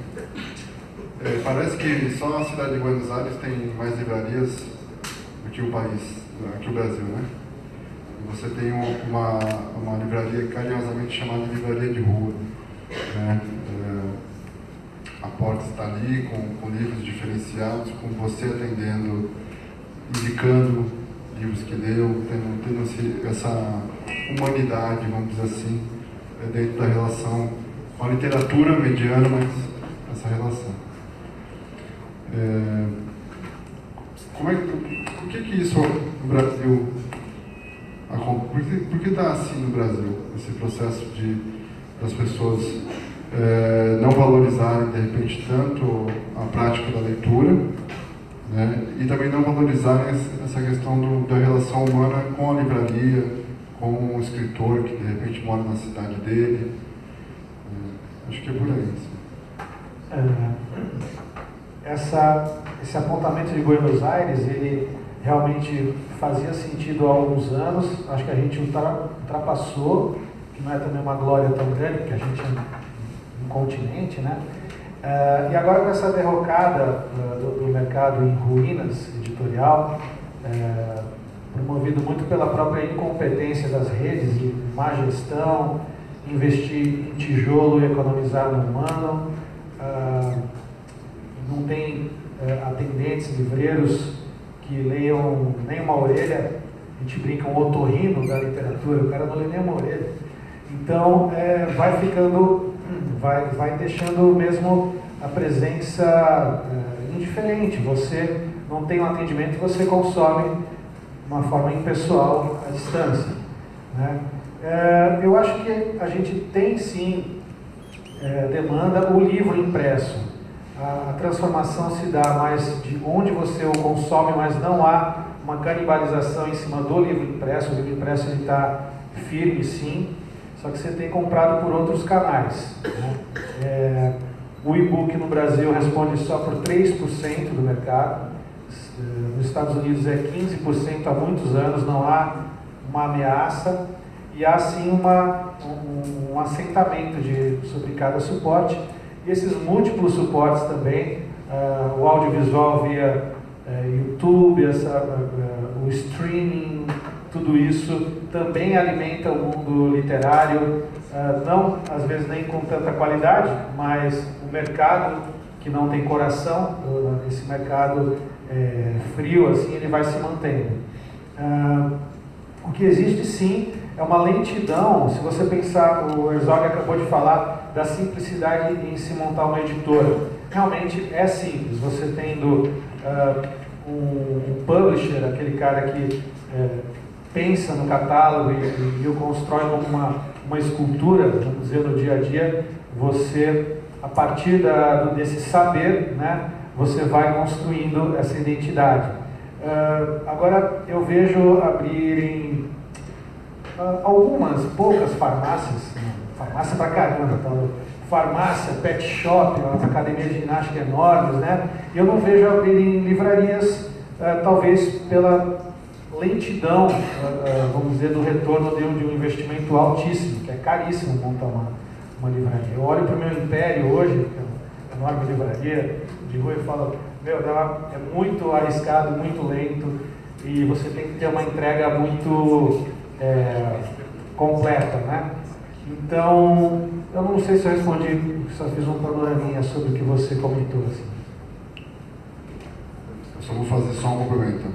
Parece que só a cidade de Buenos Aires tem mais livrarias do que o país, que o Brasil, né? Você tem uma livraria carinhosamente chamada de livraria de rua, né? A porta está ali com livros diferenciados, com você atendendo, indicando livros que leu, tendo essa humanidade, vamos dizer assim, dentro da relação com a literatura mediana, mas essa relação. Por que isso no Brasil, por que está assim no Brasil, esse processo das pessoas não valorizarem, de repente, tanto a prática da leitura, né, e também não valorizarem essa questão da relação humana com a livraria, com o escritor que, de repente, mora na cidade dele? Acho que é por aí. Esse apontamento de Buenos Aires, ele realmente fazia sentido há alguns anos. Acho que a gente ultrapassou, que não é também uma glória tão grande, porque a gente é um continente, né? E agora com essa derrocada do mercado em ruínas editorial, promovido muito pela própria incompetência das redes e má gestão, investir em tijolo e economizar no humano, não tem atendentes, livreiros que leiam nem uma orelha. A gente brinca, um otorrino da literatura, o cara não lê nem uma orelha. Então vai deixando mesmo a presença indiferente. Você não tem um atendimento, você consome de uma forma impessoal à distância, né? Eu acho que a gente tem sim demanda o livro impresso. A transformação se dá mais de onde você o consome, mas não há uma canibalização em cima do livro impresso. O livro impresso está firme, sim, só que você tem comprado por outros canais, né? O e-book no Brasil responde só por 3% do mercado. Nos Estados Unidos é 15% há muitos anos, não há uma ameaça. E há sim um assentamento sobre cada suporte. E esses múltiplos suportes também, o audiovisual via YouTube, o streaming, tudo isso também alimenta o mundo literário, não às vezes nem com tanta qualidade, mas o mercado que não tem coração, esse mercado frio assim, ele vai se mantendo. O que existe sim é uma lentidão. Se você pensar, o Herzog acabou de falar da simplicidade em se montar uma editora. Realmente é simples, você tendo um publisher, aquele cara que pensa no catálogo e o constrói como uma escultura, vamos dizer, no dia a dia, você, a partir desse saber, né, você vai construindo essa identidade. Agora eu vejo abrirem algumas, poucas farmácias, farmácia pra caramba, tá? Farmácia, pet shop, as academias de ginástica enormes, né? E eu não vejo abrirem livrarias, talvez pela lentidão, vamos dizer, do retorno de um investimento altíssimo, que é caríssimo montar uma livraria. Eu olho para o meu Império hoje, que é uma enorme livraria de rua, e falo, meu, é muito arriscado, muito lento, e você tem que ter uma entrega muito completa, né? Então, eu não sei se eu respondi, só fiz um panoraminha sobre o que você comentou. Assim. Eu só vou fazer só um complemento.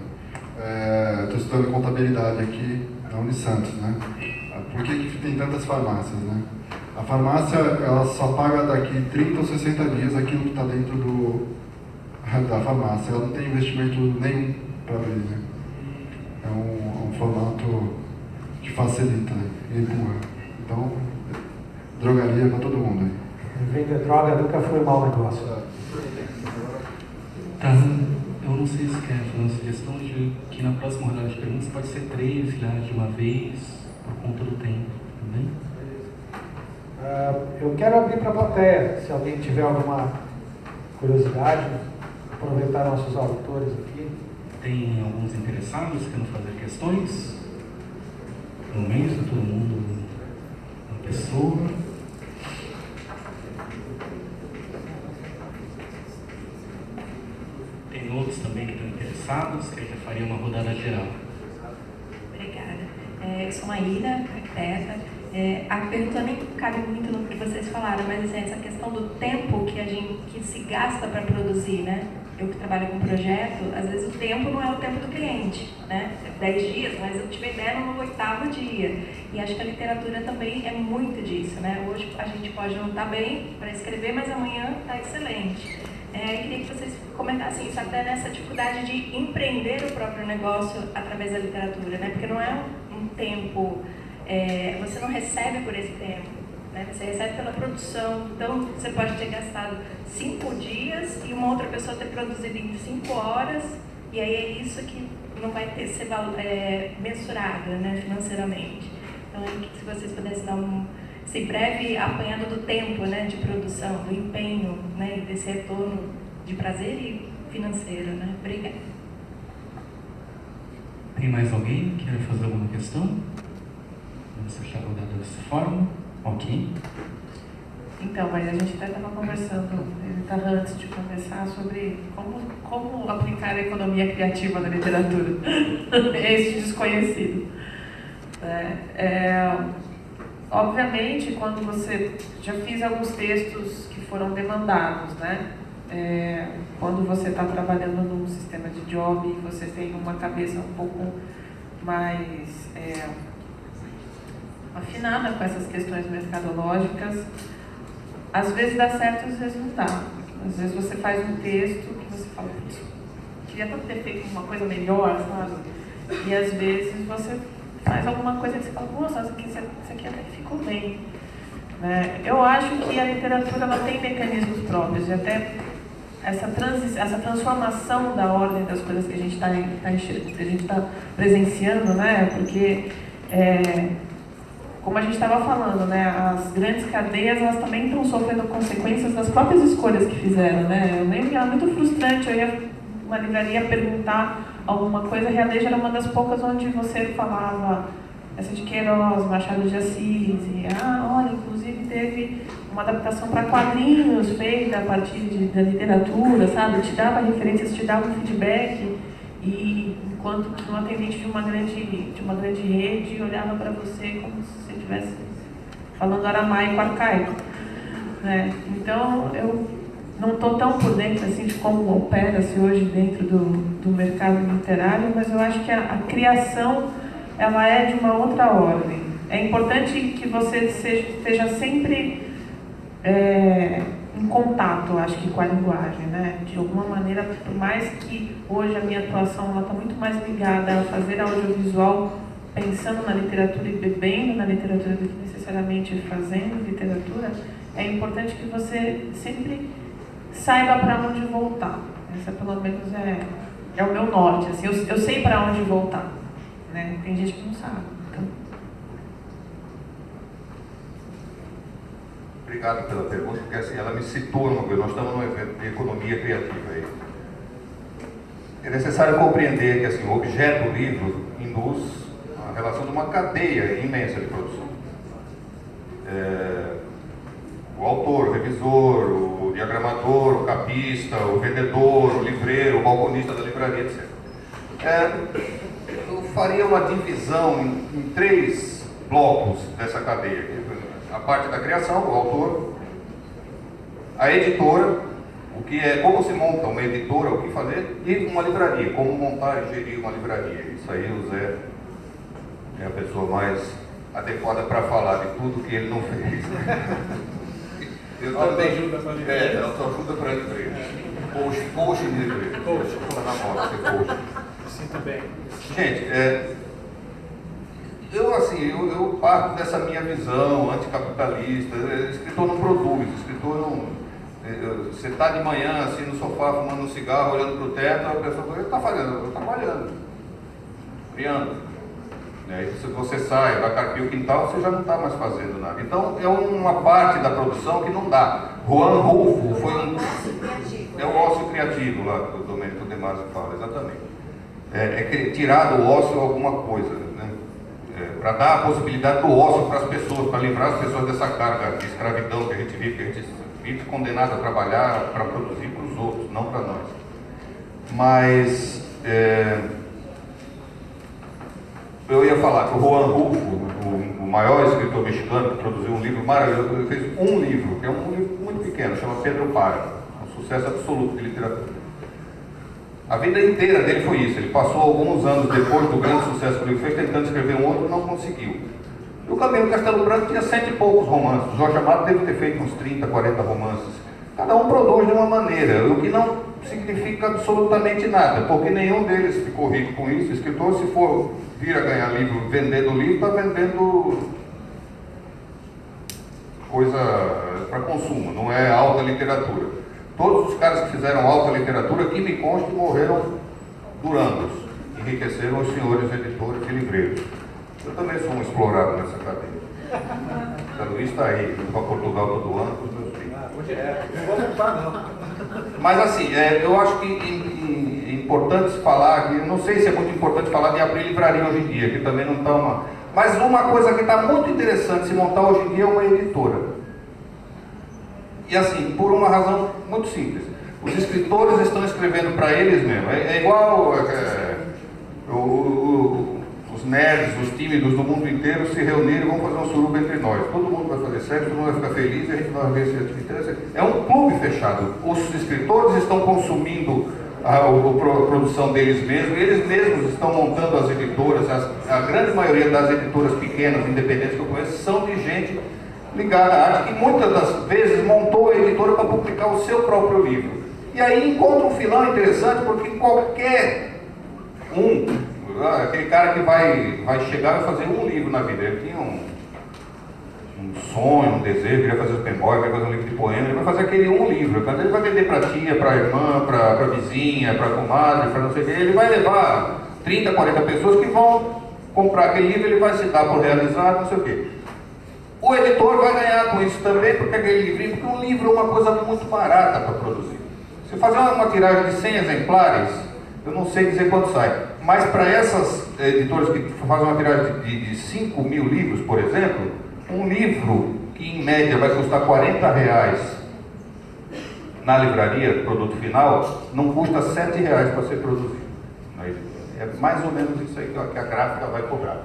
Estou estudando contabilidade aqui na Unisantos, né? Por que tem tantas farmácias, né? A farmácia, ela só paga daqui 30 ou 60 dias aquilo que está dentro da farmácia. Ela não tem investimento nenhum para abrir, né? É um formato que facilita, né? E empurra. Então, drogaria para todo mundo aí. Vender droga nunca foi um mau negócio. Tá, eu não sei se quer fazer uma sugestão de que na próxima rodada de perguntas pode ser 3 filiais de uma vez, por conta do tempo, tudo bem? Eu quero abrir para a plateia, se alguém tiver alguma curiosidade, aproveitar nossos autores aqui. Tem alguns interessados querendo fazer questões? No momento, todo mundo, uma pessoa. Tem outros também que estão interessados, que já faria uma rodada geral. Obrigada. Eu sou Maíra, arquiteta. A pergunta nem cabe muito no que vocês falaram, mas assim, essa questão do tempo que se gasta para produzir, né? Eu que trabalho com projeto, às vezes o tempo não é o tempo do cliente, né? 10 dias, mas eu tive ideia no 8º dia. E acho que a literatura também é muito disso, né? Hoje a gente pode não estar bem para escrever, mas amanhã está excelente. Eu queria que vocês comentassem isso, até nessa dificuldade de empreender o próprio negócio através da literatura, né? Porque não é um tempo, você não recebe por esse tempo, né? Você recebe pela produção, então você pode ter gastado 5 dias e uma outra pessoa ter produzido em 5 horas, e aí é isso que não vai ter ser mensurado, né, financeiramente. Então, se vocês pudessem dar esse breve apanhado do tempo, né, de produção, do empenho, né, e desse retorno de prazer e financeiro, né? Obrigada. Tem mais alguém que quer fazer alguma questão? Vamos fechar a rodada dessa forma. Ok. Então, mas a gente até estava conversando, ele estava antes de conversar sobre como aplicar a economia criativa na literatura. Esse desconhecido. Obviamente, quando você já fiz alguns textos que foram demandados, né? Quando você está trabalhando num sistema de job e você tem uma cabeça um pouco mais afinada com essas questões mercadológicas, às vezes dá certo, às vezes não dá. Às vezes você faz um texto que você fala, queria tanto ter feito uma coisa melhor, sabe? E às vezes você faz alguma coisa que você fala, nossa, isso aqui até que ficou bem. Né? Eu acho que a literatura ela tem mecanismos próprios, e até essa transformação da ordem das coisas que a gente está presenciando, né? Porque como a gente estava falando, né, as grandes cadeias elas também estão sofrendo consequências das próprias escolhas que fizeram, né? Eu lembro que era muito frustrante, eu ia uma livraria perguntar alguma coisa, a Realejo era uma das poucas onde você falava essa de Queiroz, Machado de Assis, e olha, inclusive teve uma adaptação para quadrinhos feita a partir da literatura, sabe? Te dava referências, te dava um feedback, e enquanto que um atendente de uma grande rede olhava para você como se você estivesse falando aramaico arcaico, né? Então eu não estou tão por dentro assim de como opera-se hoje dentro do mercado literário, mas eu acho que a criação ela é de uma outra ordem. é importante que você esteja sempre em contato, acho que, com a linguagem, né? De alguma maneira, por mais que hoje a minha atuação está muito mais ligada a fazer audiovisual, pensando na literatura e bebendo na literatura do que necessariamente fazendo literatura, é importante que você sempre saiba para onde voltar. Essa, pelo menos, é o meu norte. Assim, eu sei para onde voltar, né? Tem gente que não sabe. Então... Obrigado pela pergunta, porque assim, ela me situa numa coisa. Nós estamos num evento de economia criativa aí. É necessário compreender que assim, o objeto do livro induz a relação de uma cadeia imensa de produção. O autor, o revisor, o diagramador, o capista, o vendedor, o livreiro, o balconista da livraria, etc. Eu faria uma divisão em 3 blocos dessa cadeia. A parte da criação, o autor, a editora, como se monta uma editora, o que fazer, e uma livraria, como montar e gerir uma livraria. Isso aí o Zé é a pessoa mais adequada para falar de tudo que ele não fez. Eu também ajuda para livreiro. Autoajuda para livreiro. Coach de livreiro. Coach. Na moda, ser coach. Sinto bem. Gente, eu parto dessa minha visão anticapitalista. Escritor não produz, escritor não... Você está de manhã assim no sofá fumando um cigarro, olhando para o teto, a pessoa fala, o que está fazendo? Eu estou trabalhando, criando. Aí se você sai, vai carpir o quintal, você já não está mais fazendo nada. Então é uma parte da produção que não dá. Juan Rulfo foi é o ócio criativo lá, que o Domênico De Masi fala, exatamente. Tirar do ócio alguma coisa, né? Para dar a possibilidade do ócio para as pessoas, para livrar as pessoas dessa carga de escravidão que a gente vive, que a gente vive condenado a trabalhar para produzir para os outros, não para nós. Mas eu ia falar que o Juan Rulfo, o maior escritor mexicano, que produziu um livro maravilhoso, ele fez um livro, que é um livro muito pequeno, chama Pedro Páramo, um sucesso absoluto de literatura. A vida inteira dele foi isso. Ele passou alguns anos depois do grande sucesso que ele fez, tentando escrever um outro, não conseguiu. E o Camilo Castelo Branco tinha 100 e poucos romances. O Jorge Amado deve ter feito uns 30, 40 romances. Cada um produz de uma maneira, o que não significa absolutamente nada, porque nenhum deles ficou rico com isso. O escritor, se for vir a ganhar livro vendendo livro, está vendendo coisa para consumo, não é alta literatura. Todos os caras que fizeram alta literatura, que me conste, morreram durangos, enriqueceram os senhores editores e livreiros. Eu também sou um explorado nessa cadeia. A Luiz está aí, indo para Portugal todo ano com os meus filhos. Não vou voltar, não. Mas assim, eu acho que é importante falar, que não sei se é muito importante falar de abrir livraria hoje em dia, que também não está uma... Mas uma coisa que está muito interessante se montar hoje em dia é uma editora. E assim, por uma razão muito simples. Os escritores estão escrevendo para eles mesmos. É igual os nerds, os tímidos do mundo inteiro se reunirem e vão fazer um suruba entre nós. Todo mundo vai fazer sexo, todo mundo vai ficar feliz e a gente vai ver esse atividade. É um clube fechado. Os escritores estão consumindo a produção deles mesmos, e eles mesmos estão montando as editoras. A grande maioria das editoras pequenas, independentes que eu conheço, são de gente ligada à arte, que muitas das vezes montou a editora para publicar o seu próprio livro. E aí encontra um filão interessante, porque qualquer aquele cara que vai chegar e fazer um livro na vida, ele tinha um sonho, um desejo, queria fazer open boy, queria fazer um livro de poema, ele vai fazer aquele um livro. Quando ele vai vender para tia, para irmã, para vizinha, para comadre, para não sei o que, ele vai levar 30, 40 pessoas que vão comprar aquele livro, ele vai se dar por realizado, não sei o quê. O editor vai ganhar com isso também, porque aquele livrinho, porque um livro é uma coisa muito barata para produzir. Se fazer uma tiragem de 100 exemplares, eu não sei dizer quanto sai, mas para essas editoras que fazem uma tiragem de 5 mil livros, por exemplo, um livro que em média vai custar R$40 na livraria, produto final, não custa R$7 para ser produzido. É mais ou menos isso aí que a gráfica vai cobrar.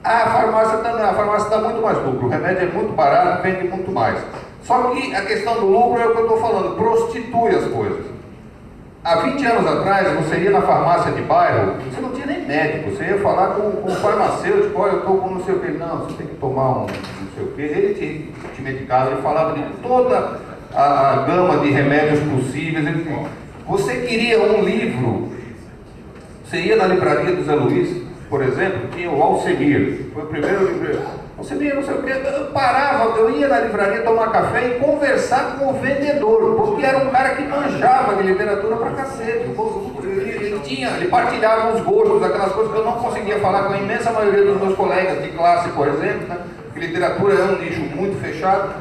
A farmácia dá muito mais lucro, o remédio é muito barato, vende muito mais. Só que a questão do lucro é o que eu estou falando, prostitui as coisas. há 20 anos atrás, você ia na farmácia de bairro, você não tinha nem médico, você ia falar com o farmacêutico, olha, eu estou com não sei o que, não, você tem que tomar um não sei o que, ele te medicava, ele falava de toda a gama de remédios possíveis. Você queria um livro, você ia na livraria do Zé Luiz, por exemplo, tinha o Alcemir, foi o primeiro livro. Alcemir, não sei o que, eu parava, eu ia na livraria tomar café e conversar com o vendedor, porque era um cara que manjava de literatura pra cacete. Ele partilhava os gostos, aquelas coisas que eu não conseguia falar com a imensa maioria dos meus colegas de classe, por exemplo, né? Porque literatura é um nicho muito fechado.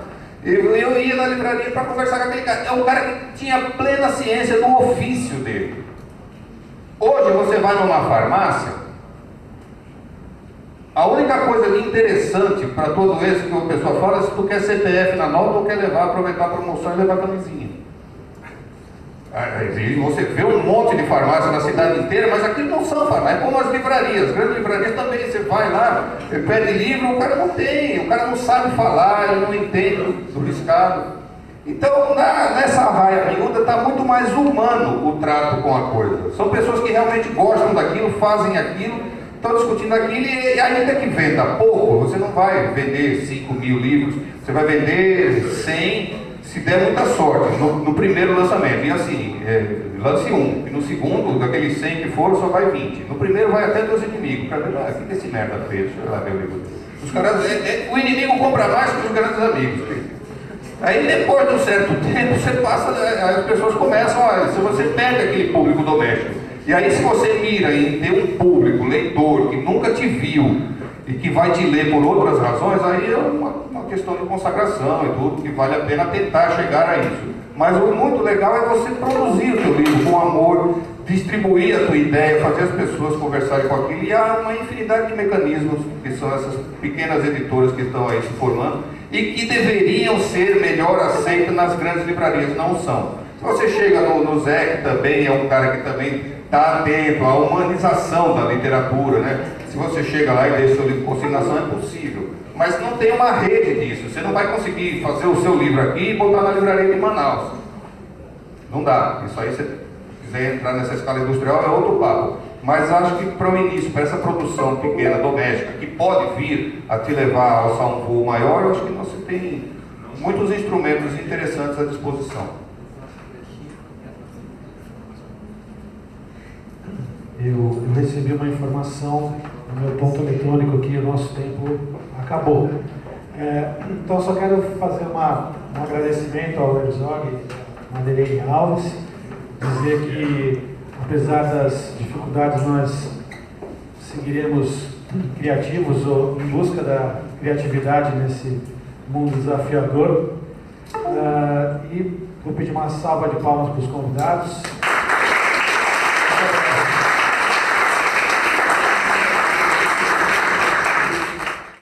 Eu ia na livraria para conversar com aquele cara. É um cara que tinha plena ciência do ofício dele. Hoje você vai numa farmácia, a única coisa de interessante para todo esse que a pessoa fala é se tu quer CPF na nota ou quer aproveitar a promoção e levar camisinha. Aí você vê um monte de farmácia na cidade inteira, mas aqui não são farmácias, é como as livrarias. As grandes livrarias também, você vai lá, você pede livro, o cara não tem, o cara não sabe falar, ele não entende do riscado. Então, nessa raia miúda está muito mais humano o trato com a coisa. São pessoas que realmente gostam daquilo, fazem aquilo, estão discutindo aquilo, e ainda que venda pouco, você não vai vender 5.000 livros, você vai vender 100, se der muita sorte, no primeiro lançamento. E assim, lance um, e no segundo, daqueles 100 que foram, só vai 20. No primeiro vai até dos inimigos. O cara diz, o que esse merda fez? Deixa eu lá ver o livro. Os caras, o inimigo compra mais que os grandes amigos. Aí depois de um certo tempo, você passa, as pessoas começam, olha, se você pega aquele público doméstico, e aí se você mira em ter um público, leitor, que nunca te viu e que vai te ler por outras razões, aí é uma questão de consagração e tudo, que vale a pena tentar chegar a isso. Mas o muito legal é você produzir o teu livro com amor, distribuir a tua ideia, fazer as pessoas conversarem com aquilo, e há uma infinidade de mecanismos, que são essas pequenas editoras que estão aí se formando, e que deveriam ser melhor aceitas nas grandes livrarias, não são. Se você chega no Zé, que também é um cara que também está atento à humanização da literatura, né? Se você chega lá e deixa o seu livro de consignação, é possível. Mas não tem uma rede disso. Você não vai conseguir fazer o seu livro aqui e botar na livraria de Manaus. Não dá. Isso aí, se quiser entrar nessa escala industrial, é outro papo. Mas acho que para o início, para essa produção pequena, doméstica, que pode vir a te levar a alçar um voo maior, eu acho que você tem muitos instrumentos interessantes à disposição. Eu recebi uma informação no meu ponto eletrônico que o nosso tempo acabou. Então, só quero fazer um agradecimento ao Herzog, Madeleine Alves, dizer que, apesar das dificuldades, nós seguiremos criativos ou em busca da criatividade nesse mundo desafiador. E vou pedir uma salva de palmas para os convidados.